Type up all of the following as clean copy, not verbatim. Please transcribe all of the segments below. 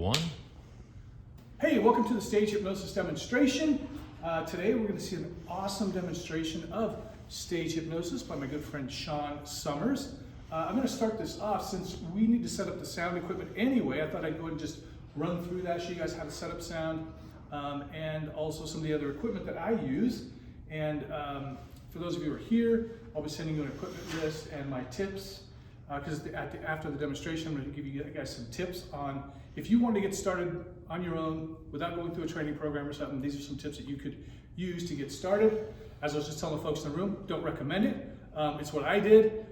one. Hey, welcome to the stage hypnosis demonstration. Today we're going to see an awesome demonstration of stage hypnosis by my good friend Sean Summers. I'm going to start this off since we need to set up the sound equipment anyway. I thought I'd go ahead and just run through that, show you guys how to set up sound, and also some of the other equipment that I use. And for those of you who are here, I'll be sending you an equipment list and my tips. Because after the demonstration, I'm going to give you guys some tips on if you want to get started on your own without going through a training program or something. These are some tips that you could use to get started. As I was just telling the folks in the room, don't recommend it. It's what I did.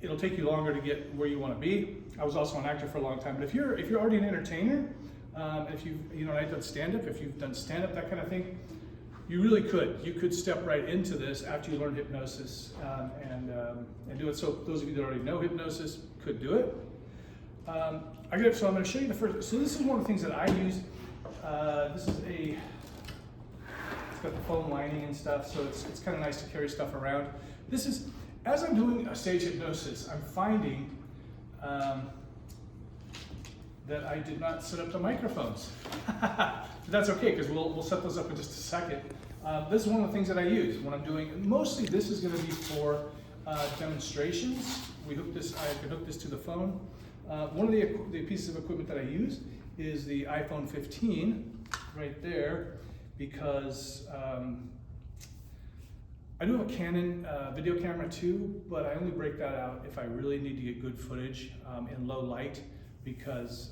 It'll take you longer to get where you want to be. I was also an actor for a long time, but if you're already an entertainer, if I've done stand-up, if you've done stand-up, that kind of thing, you really could. You could step right into this after you learn hypnosis and do it. So those of you that already know hypnosis could do it. So I'm going to show you the first. So this is one of the things that I use. This is it's got the foam lining and stuff, so it's kind of nice to carry stuff around. This is, as I'm doing a stage hypnosis, I'm finding that I did not set up the microphones. But that's okay, because we'll set those up in just a second. This is one of the things that I use when I'm doing, mostly this is going to be for demonstrations. I can hook this to the phone. One of the pieces of equipment that I use is the iPhone 15 right there, because I do have a Canon video camera too, but I only break that out if I really need to get good footage in low light, because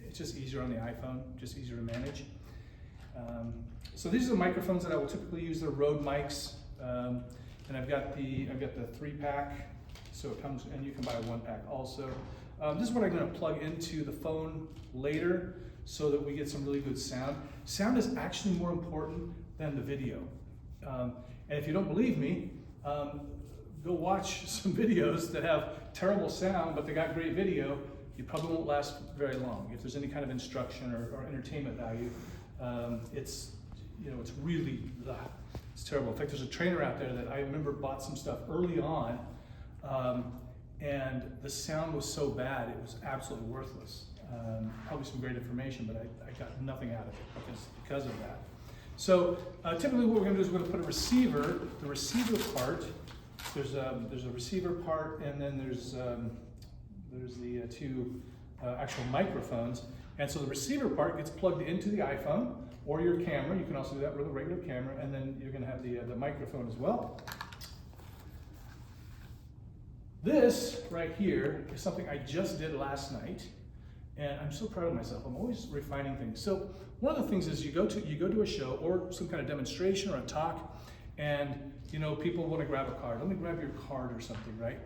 it's just easier on the iPhone, just easier to manage. So these are the microphones that I will typically use. They're Rode mics, and I've got the 3-pack, so it comes, and you can buy a 1-pack also. This is what I'm going to plug into the phone later, so that we get some really good sound. Sound is actually more important than the video. And if you don't believe me, go watch some videos that have terrible sound, but they got great video. You probably won't last very long. If there's any kind of instruction or entertainment value, it's really, it's terrible. In fact, there's a trainer out there that I remember bought some stuff early on, and the sound was so bad, it was absolutely worthless. Probably some great information, but I got nothing out of it because of that. So typically what we're going to do is we're going to put a receiver, the receiver part. There's a receiver part, and then there's the two actual microphones. And so the receiver part gets plugged into the iPhone or your camera. You can also do that with a regular camera, and then you're going to have the microphone as well. This right here is something I just did last night, and I'm so proud of myself. I'm always refining things. So one of the things is you go to a show or some kind of demonstration or a talk, and people want to grab a card. Let me grab your card or something, right?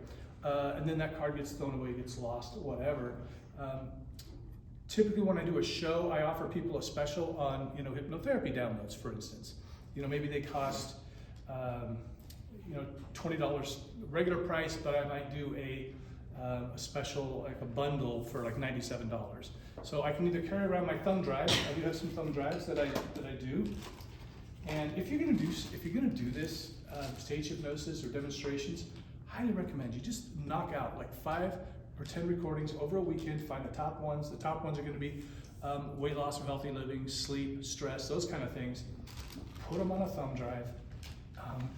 And then that card gets thrown away, gets lost, whatever. Typically when I do a show, I offer people a special on hypnotherapy downloads, for instance. Maybe they cost $20 regular price, but I might do a special, like a bundle for like $97. So I can either carry around my thumb drive. I do have some thumb drives that I do. And if you're gonna do this stage hypnosis or demonstrations, highly recommend you just knock out like 5 or 10 recordings over a weekend. Find the top ones. The top ones are going to be weight loss or healthy living, sleep, stress, those kind of things. Put them on a thumb drive.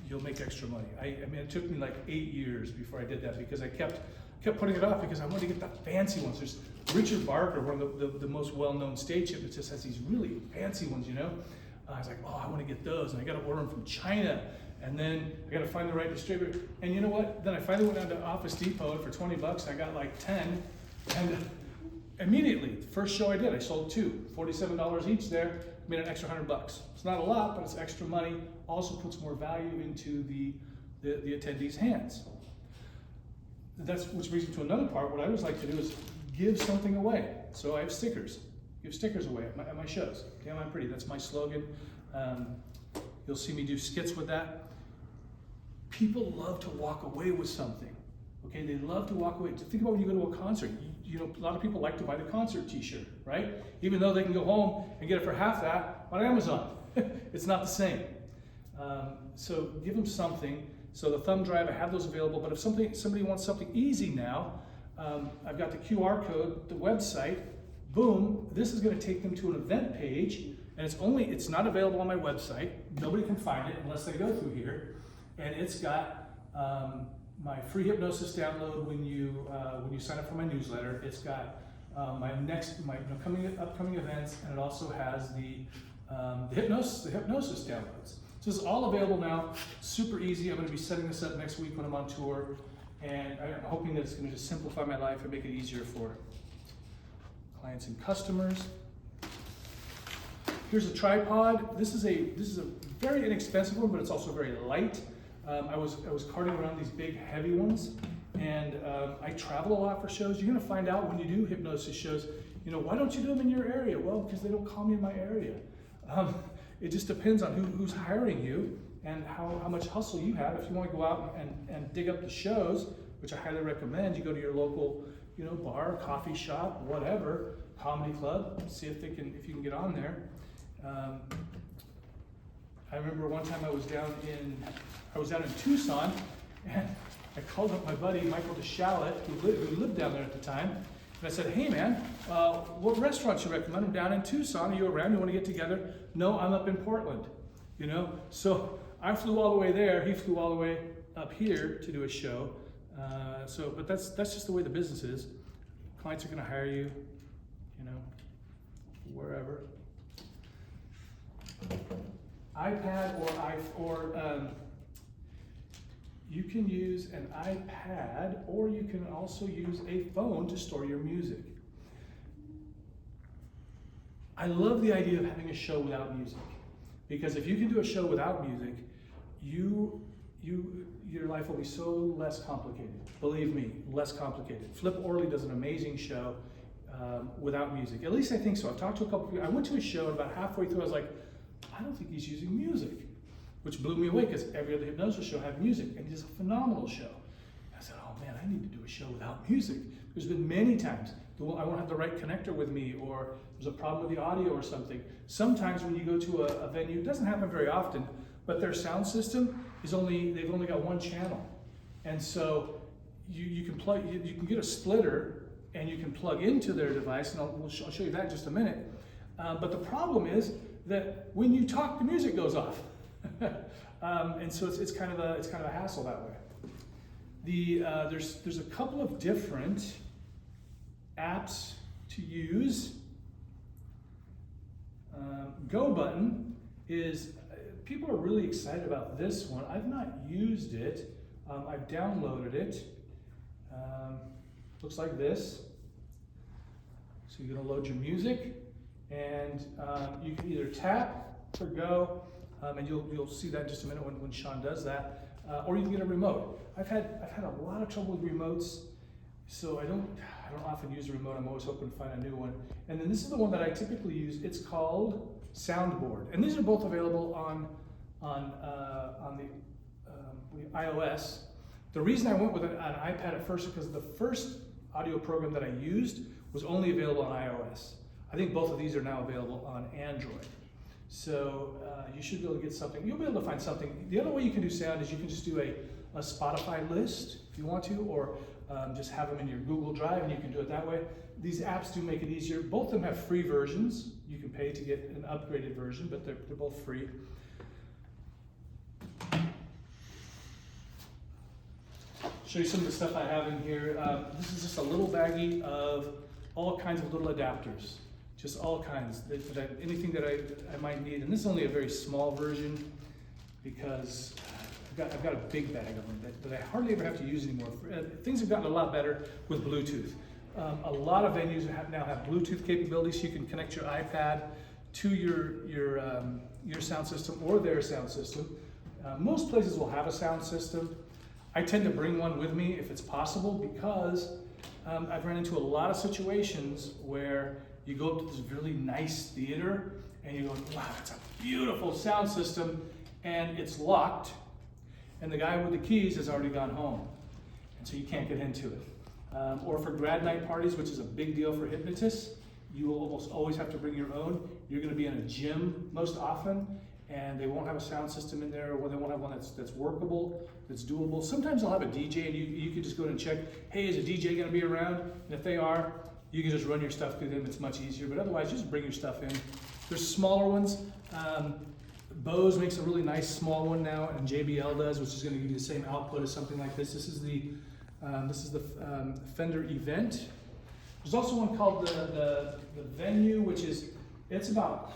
You'll make extra money. I mean, it took me like 8 years before I did that, because I kept putting it off because I wanted to get the fancy ones. There's Richard Barker, one of the most well-known stage hypnotists, has these really fancy ones. I was like, oh, I want to get those, and I got to order them from China. And then I got to find the right distributor. And you know what? Then I finally went down to Office Depot, and for 20 bucks, I got like 10. And immediately, the first show I did, I sold 2, $47 each there, made an extra $100. It's not a lot, but it's extra money. Also puts more value into the attendees' hands. Which brings me to another part. What I always like to do is give something away. So I have stickers. Give stickers away at my shows. Damn, I'm pretty. That's my slogan. You'll see me do skits with that. People love to walk away with something. Okay, they love to walk away. Think about when you go to a concert. A lot of people like to buy the concert t-shirt, right? Even though they can go home and get it for half that on Amazon. It's not the same. So give them something. So the thumb drive, I have those available, but if somebody wants something easy now, I've got the QR code, the website, boom, this is going to take them to an event page, and it's not available on my website. Nobody can find it unless they go through here. And it's got my free hypnosis download when you sign up for my newsletter. It's got my upcoming events, and it also has the hypnosis downloads. So it's all available now, super easy. I'm going to be setting this up next week when I'm on tour, and I'm hoping that it's going to just simplify my life and make it easier for clients and customers. Here's a tripod. This is a very inexpensive one, but it's also very light. I was carting around these big heavy ones, and I travel a lot for shows. You're going to find out when you do hypnosis shows, why don't you do them in your area? Well, because they don't call me in my area. It just depends on who's hiring you and how much hustle you have. If you want to go out and dig up the shows, which I highly recommend, you go to your local bar, coffee shop, whatever, comedy club, see if you can get on there. I remember one time I was down in Tucson, and I called up my buddy Michael DeShalit, who lived down there at the time, and I said, "Hey man, what restaurants you recommend? I'm down in Tucson. Are you around? You want to get together?" "No, I'm up in Portland." So I flew all the way there. He flew all the way up here to do a show. But that's just the way the business is. Clients are going to hire you, wherever. iPad you can use an iPad, or you can also use a phone to store your music. I love the idea of having a show without music, because if you can do a show without music, your life will be so less complicated. Believe me, less complicated. Flip Orley does an amazing show without music. At least I think so. I've talked to a couple people. I went to a show, and about halfway through I was like, I don't think he's using music, which blew me away because every other hypnosis show had music, and he's a phenomenal show. I said, oh man, I need to do a show without music. There's been many times I won't have the right connector with me, or there's a problem with the audio or something. Sometimes when you go to a venue, it doesn't happen very often, but their sound system they've only got one channel. And so you can get a splitter and you can plug into their device, and I'll show you that in just a minute. But the problem is that when you talk, the music goes off. And so it's kind of a hassle that way. There's a couple of different apps to use. Go Button is, people are really excited about this one. I've not used it. I've downloaded it. Looks like this. So you're going to load your music, and you can either tap or go, and you'll see that in just a minute when Sean does that, or you can get a remote. I've had a lot of trouble with remotes, so I don't often use a remote. I'm always hoping to find a new one. And then this is the one that I typically use. It's called Soundboard, and these are both available on the iOS. The reason I went with an iPad at first is because the first audio program that I used was only available on iOS. I think both of these are now available on Android. So you should be able to get something. You'll be able to find something. The other way you can do sound is you can just do a Spotify list if you want to, or just have them in your Google Drive, and you can do it that way. These apps do make it easier. Both of them have free versions. You can pay to get an upgraded version, but they're both free. Show you some of the stuff I have in here. This is just a little baggie of all kinds of little adapters, just all kinds, anything that I might need. And this is only a very small version because I've got a big bag of them that I hardly ever have to use anymore. Things have gotten a lot better with Bluetooth. A lot of venues now have Bluetooth capabilities, so you can connect your iPad to your sound system or their sound system. Most places will have a sound system. I tend to bring one with me if it's possible, because I've run into a lot of situations where you go up to this really nice theater and you go, wow, that's a beautiful sound system, and it's locked, and the guy with the keys has already gone home, and so you can't get into it. Or for grad night parties, which is a big deal for hypnotists, you will almost always have to bring your own. You're going to be in a gym most often, and they won't have a sound system in there, or they won't have one that's workable, that's doable. Sometimes they'll have a DJ, and you can just go in and check, hey, is a DJ going to be around? And if they are, you can just run your stuff through them. It's much easier, but otherwise just bring your stuff in. There's smaller ones. Bose makes a really nice small one now, and JBL does, which is going to give you the same output as something like this. This is the Fender Event. There's also one called the Venue, which is, it's about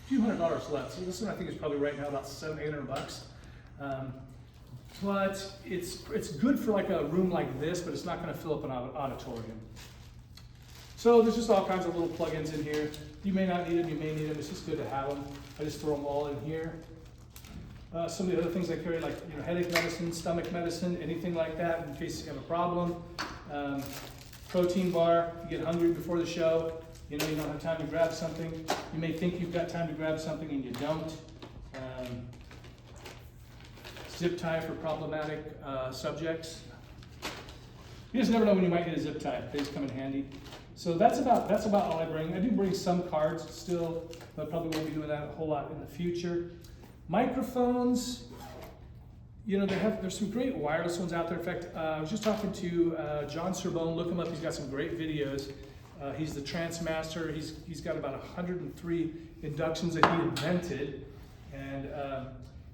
a few $100s less. So this one I think is probably right now about $700-800. But it's good for like a room like this, but it's not going to fill up an auditorium. So there's just all kinds of little plugins in here. You may not need them, you may need them. It's just good to have them. I just throw them all in here. Some of the other things I carry, like headache medicine, stomach medicine, anything like that, in case you have a problem. Protein bar. If you get hungry before the show, you don't have time to grab something. You may think you've got time to grab something and you don't. Zip tie for problematic subjects. You just never know when you might need a zip tie. They just come in handy. So that's about all I bring. I do bring some cards still, but probably won't be doing that a whole lot in the future. Microphones, there's some great wireless ones out there. In fact, I was just talking to John Sorbonne. Look him up. He's got some great videos. He's the trance master. He's got about 103 inductions that he invented, and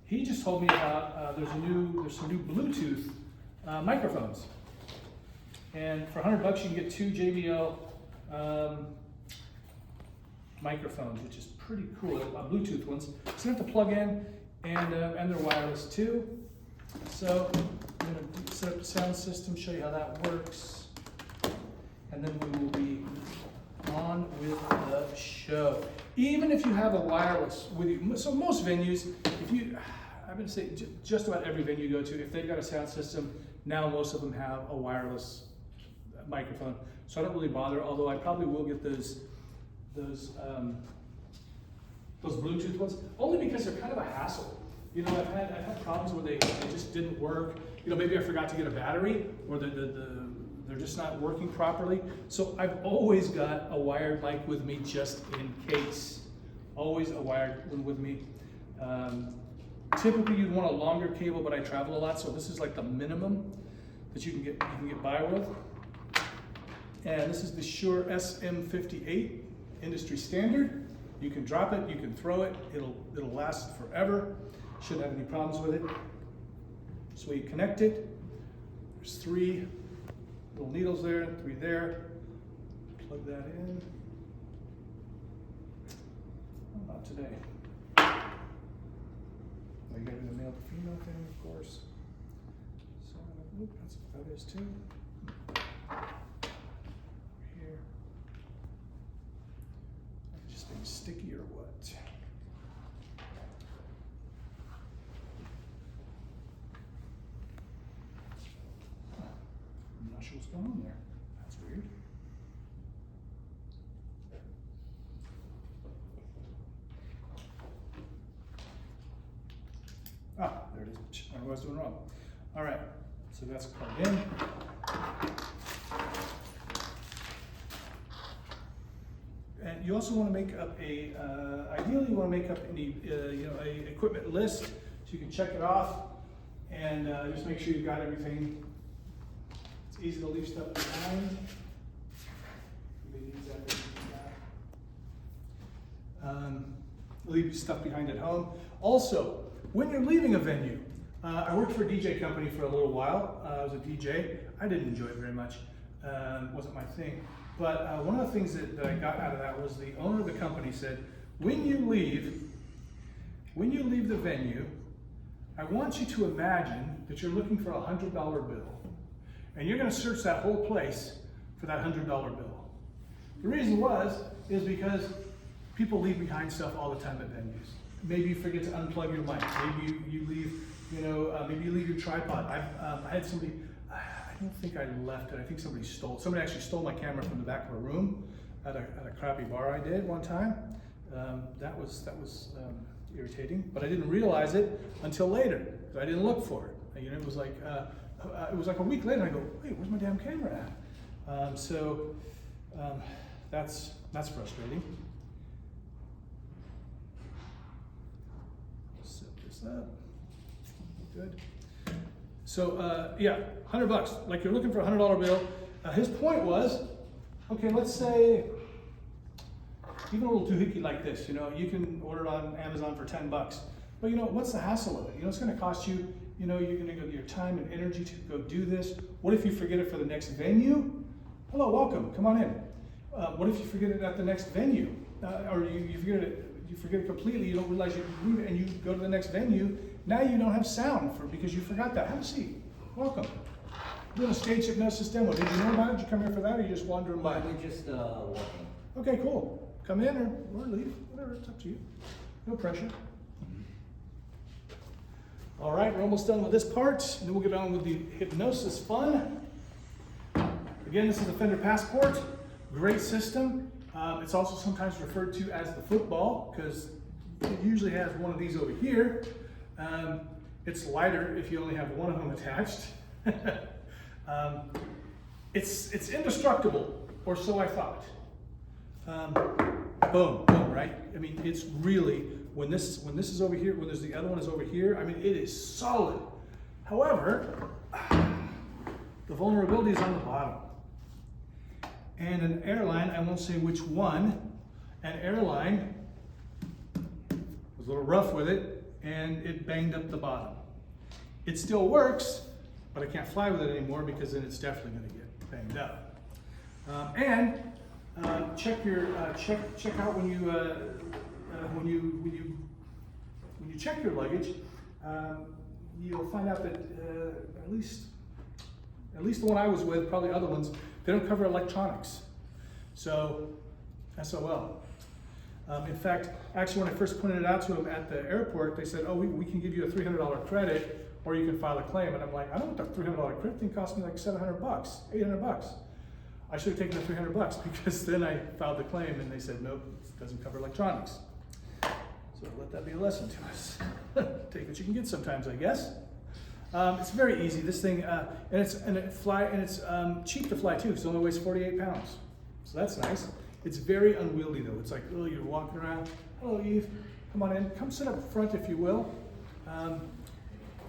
he just told me about there's some new Bluetooth microphones, and for $100 you can get 2 JBL microphones, which is pretty cool. Bluetooth ones, so you have to plug in, and they're wireless too. So I'm going to set up the sound system, show you how that works, and then we will be on with the show. Even if you have a wireless with you, so most venues, I'm going to say just about every venue you go to, if they've got a sound system, now most of them have a wireless microphone. So I don't really bother, although I probably will get those Bluetooth ones, only because they're kind of a hassle. I've had problems where they just didn't work. Maybe I forgot to get a battery, or they're just not working properly. So I've always got a wired mic with me just in case. Always a wired one with me. Typically you'd want a longer cable, but I travel a lot, so this is like the minimum that you can get by with. And this is the Shure SM58 industry standard. You can drop it, you can throw it, it'll last forever. Shouldn't have any problems with it. So you connect it. There's 3 little needles there, 3 there. Plug that in. Oh, not today. You gotta do the male to female thing, of course. So, that's what that is too. Here. Just being sticky or what? I'm not sure what's going on there. That's weird. Ah, there it is. I don't know what I was doing wrong. All right, so that's plugged in. And you also want to make up ideally you want to make up a equipment list so you can check it off and just make sure you've got everything. It's easy to leave stuff behind. Leave stuff behind at home. Also, when you're leaving a venue, I worked for a DJ company for a little while. I was a DJ. I didn't enjoy it very much. It wasn't my thing. But one of the things that I got out of that was the owner of the company said, when you leave the venue, I want you to imagine that you're looking for a $100 bill. And you're going to search that whole place for that $100 bill. The reason is because people leave behind stuff all the time at venues. Maybe you forget to unplug your mic. Maybe you leave, maybe you leave your tripod. I had somebody, I don't think I left it. I think somebody actually stole my camera from the back of a room at a crappy bar I did one time. That was irritating, but I didn't realize it until later. I didn't look for it. It was like a week later. I go, wait, where's my damn camera at? That's frustrating. Set this up. Good. So yeah, $100. Like you're looking for a $100 bill. His point was, Okay, let's say even a little doohickey like this, you can order it on Amazon for 10 bucks. But what's the hassle of it? It's gonna cost you, you're gonna go your time and energy to go do this. What if you forget it for the next venue? Hello, welcome, come on in. What if you forget it at the next venue? Or you forget it completely, you don't realize you need it, and you go to the next venue. Now you don't have sound because you forgot that. Have a seat, welcome. Doing a stage hypnosis demo. Did you know about it? Did you come here for that, or you just wandering by? We're just walking. Okay, cool. Come in or leave, whatever, it's up to you. No pressure. All right, we're almost done with this part, and then we'll get on with the hypnosis fun. Again, this is the Fender Passport. Great system. It's also sometimes referred to as the football because it usually has one of these over here. It's lighter if you only have one of them attached. It's indestructible, or so I thought. Boom, boom, right? I mean, it's really, when this is over here, when there's the other one is over here, I mean, it is solid. However, the vulnerability is on the bottom. And an airline, I won't say which one, an airline was a little rough with it, and it banged up the bottom. It still works, but I can't fly with it anymore because then it's definitely going to get banged up. Check out when you check your luggage, you'll find out that at least the one I was with, probably other ones, they don't cover electronics. So, SOL. In fact, actually when I first pointed it out to them at the airport, they said, oh, we can give you a $300 credit, or you can file a claim. And I'm like, I don't want the $300 credit thing, cost me like 700 bucks, 800 bucks. I should have taken the 300 bucks because then I filed the claim and they said, nope, it doesn't cover electronics. So let that be a lesson to us. Take what you can get sometimes, I guess. It's very easy. This thing, and it's cheap to fly too, because it only weighs 48 pounds. So that's nice. It's very unwieldy though. It's like, oh, you're walking around. Hello, Eve. Come on in. Come sit up front, if you will.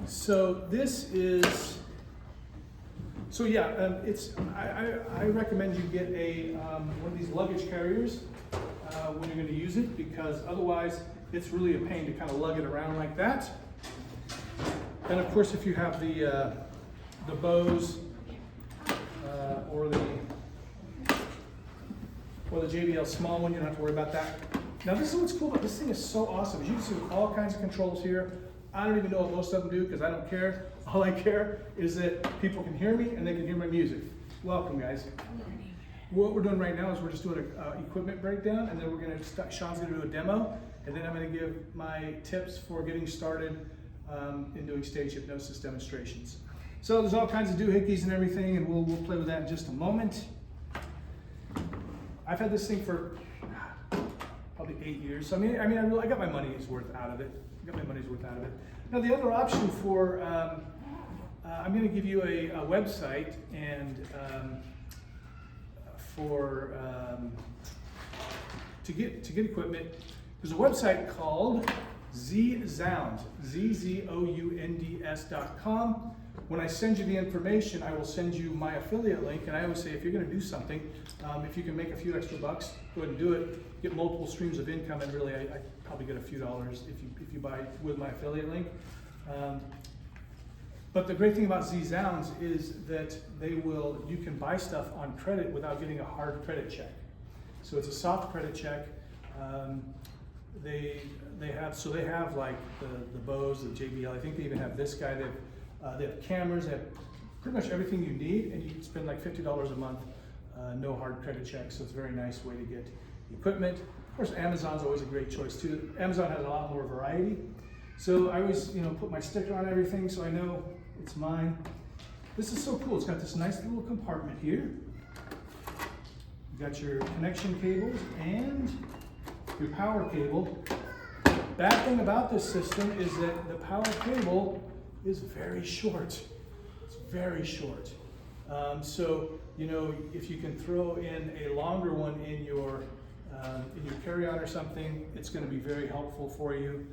So this is. So yeah, I recommend you get one of these luggage carriers when you're going to use it, because otherwise it's really a pain to kind of lug it around like that. And of course, if you have the Bose or the JBL small one, you don't have to worry about that. Now this is what's cool about this thing. Is so awesome. As you can see, with all kinds of controls here. I don't even know what most of them do because I don't care. All I care is that people can hear me and they can hear my music. Welcome, guys. What we're doing right now is we're just doing an equipment breakdown, and then we're going to, Sean's going to do a demo, and then I'm going to give my tips for getting started in doing stage hypnosis demonstrations. So there's all kinds of doohickeys and everything, and we'll play with that in just a moment. I've had this thing for probably 8 years. So I got my money's worth out of it. Now the other option for, I'm going to give you a website and to get equipment. There's a website called Zzounds, ZZOUNDS.com. When I send you the information, I will send you my affiliate link, and I always say if you're going to do something, if you can make a few extra bucks, go ahead and do it. Get multiple streams of income, and really, I probably get a few dollars if you buy with my affiliate link. But the great thing about Zzounds is that you can buy stuff on credit without getting a hard credit check. So it's a soft credit check. They have like the Bose, the JBL. I think they even have this guy. They have cameras. They have pretty much everything you need, and you can spend like $50 a month, no hard credit check. So it's a very nice way to get equipment. Of course, Amazon's always a great choice too. Amazon has a lot more variety. So I always, put my sticker on everything so I know it's mine. This is so cool. It's got this nice little compartment here. You got your connection cables and your power cable. Bad thing about this system is that the power cable is very short. It's very short. So if you can throw in a longer one in your carry-on or something, it's going to be very helpful for you.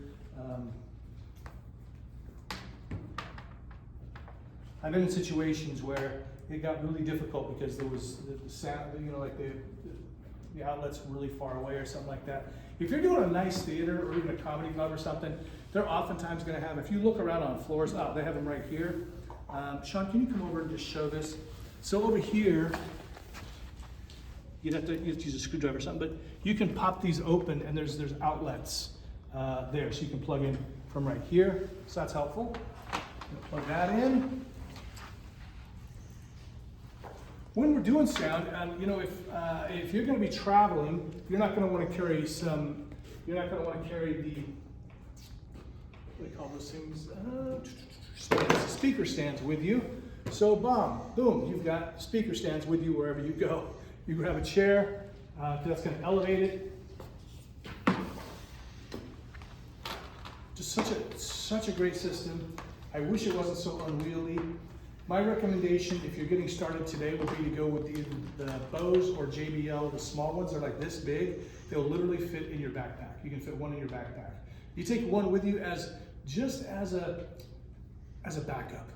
I've been in situations where it got really difficult because there was the sound, you know, like the outlet's really far away or something like that. If you're doing a nice theater or even a comedy club or something, they're oftentimes going to have, if you look around on floors, they have them right here. Sean, can you come over and just show this? So over here, you have to use a screwdriver or something, but you can pop these open and there's outlets there, so you can plug in from right here. So that's helpful. Plug that in. When we're doing sound, you know, if you're going to be traveling, you're not going to want to carry you're not going to want to carry the, what do they call those things? Speaker stands with you. So boom, you've got speaker stands with you wherever you go. You grab a chair, that's going to elevate it. Just such a great system. I wish it wasn't so unwieldy. My recommendation, if you're getting started today, would be to go with the Bose or JBL, the small ones. They're like this big. They'll literally fit in your backpack. You can fit one in your backpack. You take one with you as a backup,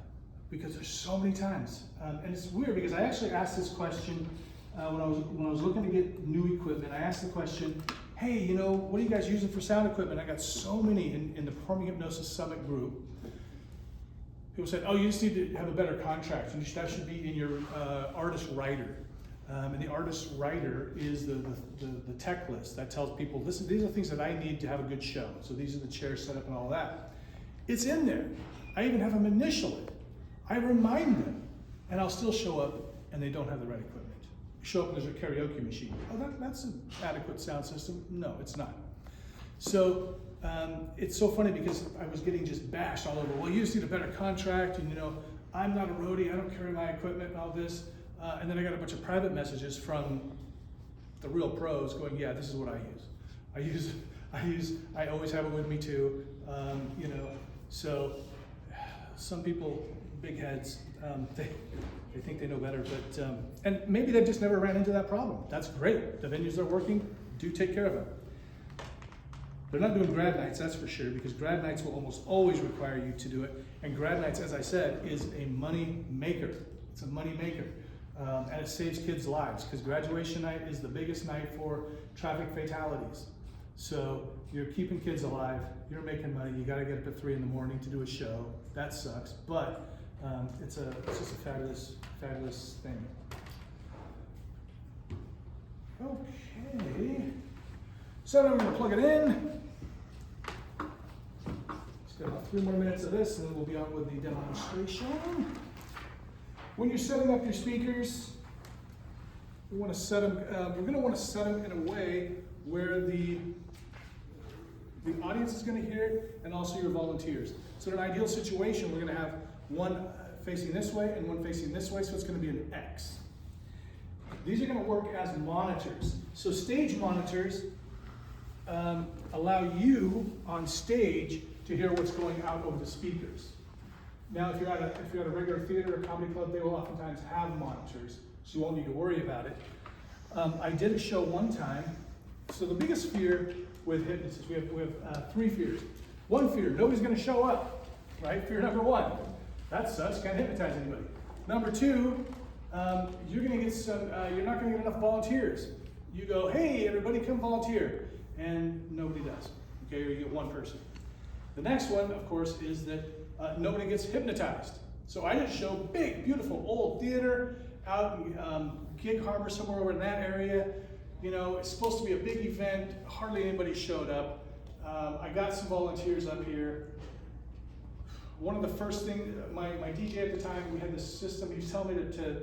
because there's so many times, and it's weird because I actually asked this question when I was looking to get new equipment. I asked the question, hey, you know, what are you guys using for sound equipment? I got so many in the Performing Hypnosis Summit group. People said, oh, you just need to have a better contract. That should be in your artist writer. And the artist writer is the tech list that tells people, listen, these are the things that I need to have a good show. So these are the chairs set up and all that. It's in there. I even have them initial it. I remind them, and I'll still show up and they don't have the right equipment. Show up and there's a karaoke machine. Oh, that's an adequate sound system? No, it's not. So it's so funny because I was getting just bashed all over. Well, you just need a better contract, and you know, I'm not a roadie, I don't carry my equipment and all this. And then I got a bunch of private messages from the real pros going, yeah, this is what I use. I always have it with me too. You know, so some people, big heads, they think they know better, but and maybe they've just never ran into that problem. That's great. The venues they're working, do take care of it. They're not doing grad nights, that's for sure, because grad nights will almost always require you to do it. And grad nights, as I said, is a money maker. It's a money maker. And it saves kids' lives, because graduation night is the biggest night for traffic fatalities. So you're keeping kids alive, you're making money, you gotta get up at 3 in the morning to do a show. That sucks, but it's just a fabulous thing. Okay, so now we're gonna plug it in. Just got about 3 more minutes of this and then we'll be on with the demonstration. When you're setting up your speakers, we want to set them, we're going to want to set them in a way where the audience is going to hear it and also your volunteers. So in an ideal situation, we're going to have one facing this way and one facing this way, so it's going to be an X. These are going to work as monitors. So stage monitors allow you on stage to hear what's going out over the speakers. Now, if you're at a regular theater or comedy club, they will oftentimes have monitors, so you won't need to worry about it. I did a show one time. So the biggest fear with hypnosis, we have 3 fears. One fear, nobody's going to show up, right? Fear number 1, that sucks, can't hypnotize anybody. Number 2, you're going to get you're not going to get enough volunteers. You go, hey, everybody come volunteer, and nobody does. Okay, or you get 1 person. The next one, of course, is that nobody gets hypnotized. So I did a show, big, beautiful, old theater out in Gig Harbor, somewhere over in that area. You know, it's supposed to be a big event. Hardly anybody showed up. I got some volunteers up here. One of the first things, my DJ at the time, we had this system. He was telling me to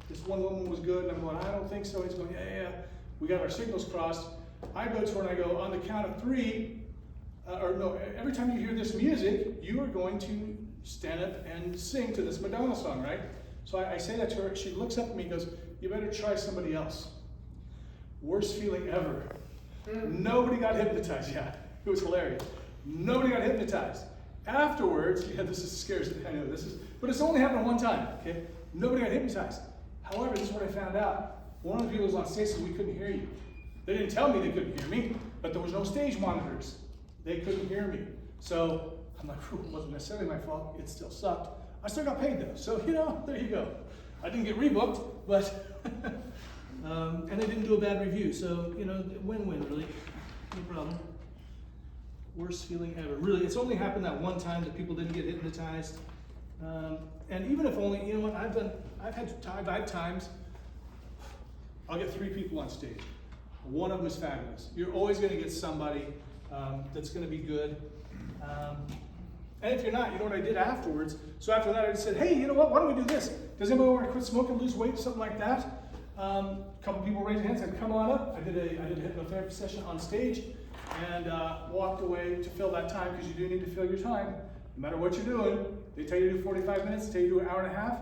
this one woman was good, and I'm going, I don't think so. He's going, yeah. We got our signals crossed. I go to her and I go, on the count of 3, every time you hear this music, you are going to stand up and sing to this Madonna song, right? So I say that to her, she looks up at me and goes, you better try somebody else. Worst feeling ever. Nobody got hypnotized yet. It was hilarious. Nobody got hypnotized. Afterwards, yeah, this is scary, I know this is, but it's only happened 1 time, okay? Nobody got hypnotized. However, this is what I found out. One of the people was on stage said, we couldn't hear you. They didn't tell me they couldn't hear me, but there was no stage monitors. They couldn't hear me. So I'm like, it wasn't necessarily my fault. It still sucked. I still got paid though. So, you know, there you go. I didn't get rebooked, but, and they didn't do a bad review. So, you know, win-win really, no problem. Worst feeling ever. Really, it's only happened that one time that people didn't get hypnotized. And even if only, you know what, I've had times, I'll get 3 people on stage. One of them is fabulous. You're always going to get somebody that's going to be good. And if you're not, you know what I did afterwards? So after that, I just said, hey, you know what? Why don't we do this? Does anybody want to quit smoking, lose weight, something like that? A couple people raised their hands, said, come on up. I did a hypnotherapy session on stage and walked away to fill that time, because you do need to fill your time. No matter what you're doing, they tell you to do 45 minutes, they tell you to do an hour and a half.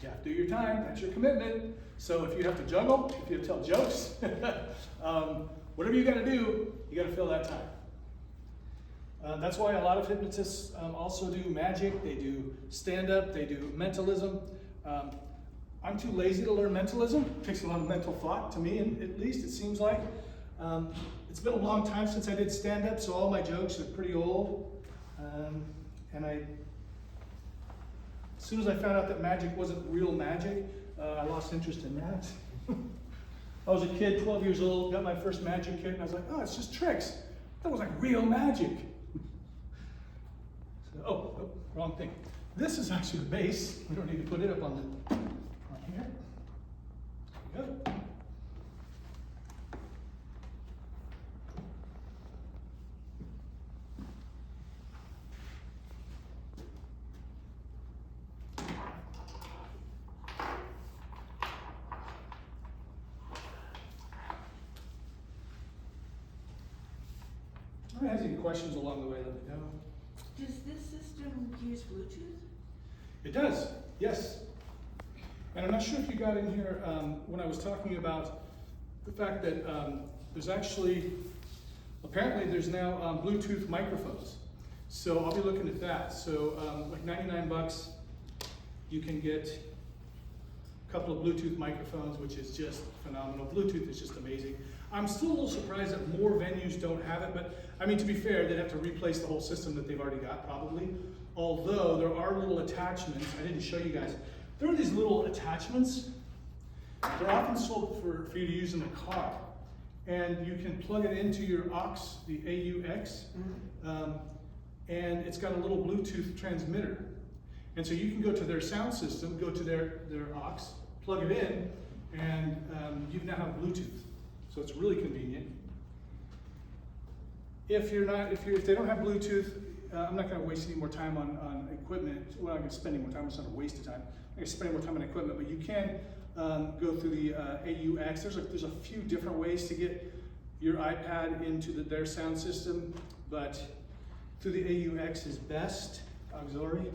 You have to do your time. That's your commitment. So if you have to juggle, if you have to tell jokes, whatever you got to do, you got to fill that time. That's why a lot of hypnotists also do magic. They do stand-up. They do mentalism. I'm too lazy to learn mentalism. It takes a lot of mental thought, to me, at least it seems like. It's been a long time since I did stand-up, so all my jokes are pretty old. And as soon as I found out that magic wasn't real magic, I lost interest in that. I was a kid, 12 years old, got my first magic kit, and I was like, oh, it's just tricks. That was like real magic. So, wrong thing. This is actually the base. We don't need to put it up on here. There we go. If anyone has any questions along the way, let me know. Does this system use Bluetooth? It does, yes. And I'm not sure if you got in here when I was talking about the fact that there's actually, apparently there's now Bluetooth microphones. So I'll be looking at that. So like 99 bucks, you can get a couple of Bluetooth microphones, which is just phenomenal. Bluetooth is just amazing. I'm still a little surprised that more venues don't have it, but I mean, to be fair, they'd have to replace the whole system that they've already got, probably. Although there are little attachments, I didn't show you guys. There are these little attachments. They're often sold for you to use in the car. And you can plug it into your aux, the AUX, and it's got a little Bluetooth transmitter. And so you can go to their sound system, go to their aux, plug it in, and you now have Bluetooth. So it's really convenient. If they don't have Bluetooth, I'm not going to waste any more time on equipment. Well, I'm not going to spend any more time. It's not a waste of time. I'm going to spend more time on equipment, but you can go through the AUX. There's a few different ways to get your iPad into their sound system, but through the AUX is best. Auxiliary.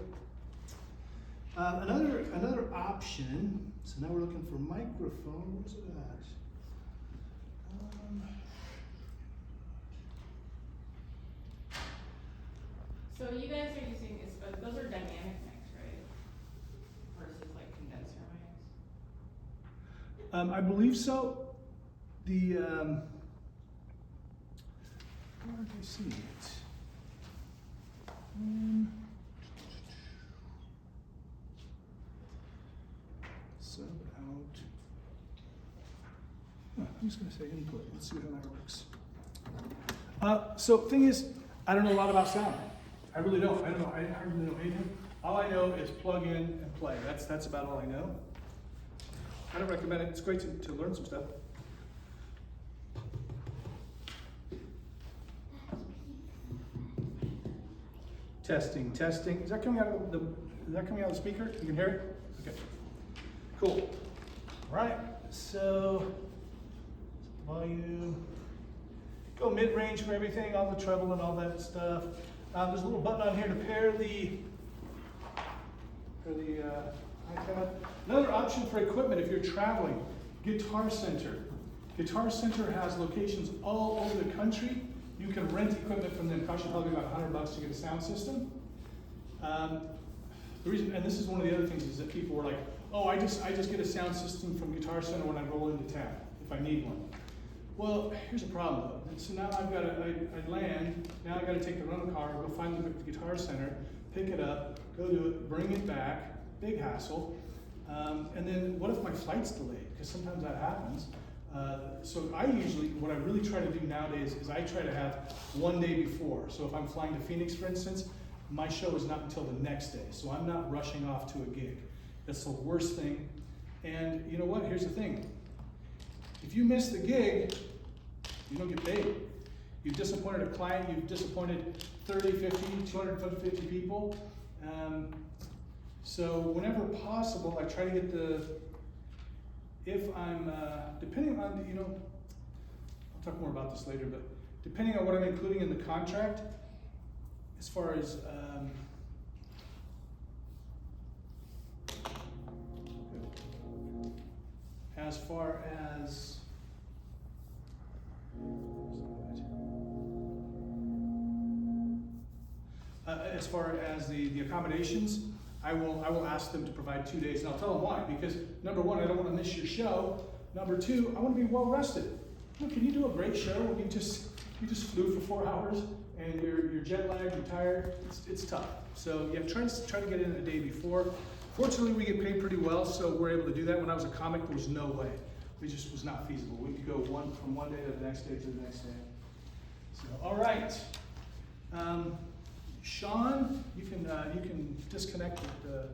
Another option. So now we're looking for microphone. Where's it at? So you guys are using, those are dynamic mics, right? Versus like condenser mics? I believe so. Where did I see it? Sub out. I'm just going to say input. Let's see how that works. So thing is, I don't know a lot about sound. I really don't. I don't know. I hardly know anything. All I know is plug in and play. That's about all I know. I don't recommend it. It's great to learn some stuff. Testing. Is that coming out of the speaker? You can hear it? Okay. Cool. All right. So volume. Go mid-range for everything, all the treble and all that stuff. There's a little button on here to pair the iPad. Another option for equipment if you're traveling, Guitar Center. Guitar Center has locations all over the country. You can rent equipment from them. It costs you probably about $100 to get a sound system. The reason, and this is one of the other things, is that people were like, oh, I just get a sound system from Guitar Center when I roll into town, if I need one. Well, here's a problem though. So now I land, now I gotta take the rental car, go find the Guitar Center, pick it up, go do it, bring it back, big hassle. And then what if my flight's delayed? Because sometimes that happens. So I usually, what I really try to do nowadays is I try to have one day before. So if I'm flying to Phoenix, for instance, my show is not until the next day. So I'm not rushing off to a gig. That's the worst thing. And you know what? Here's the thing. If you miss the gig, you don't get paid. You've disappointed a client, you've disappointed 30, 50, 250 people. So whenever possible, I try to get if I'm, depending on, I'll talk more about this later, but depending on what I'm including in the contract, as far as, as far as the accommodations, I will ask them to provide 2 days, and I'll tell them why. Because number one, I don't want to miss your show. Number two, I want to be well rested. Can you do a great show when you just flew for 4 hours and you're jet lagged, you're tired? It's tough. So yeah, try to get in a day before. Fortunately, we get paid pretty well, so we're able to do that. When I was a comic, there was no way. It just was not feasible. We could go from one day to the next day to the next day. So all right. Sean, you can disconnect the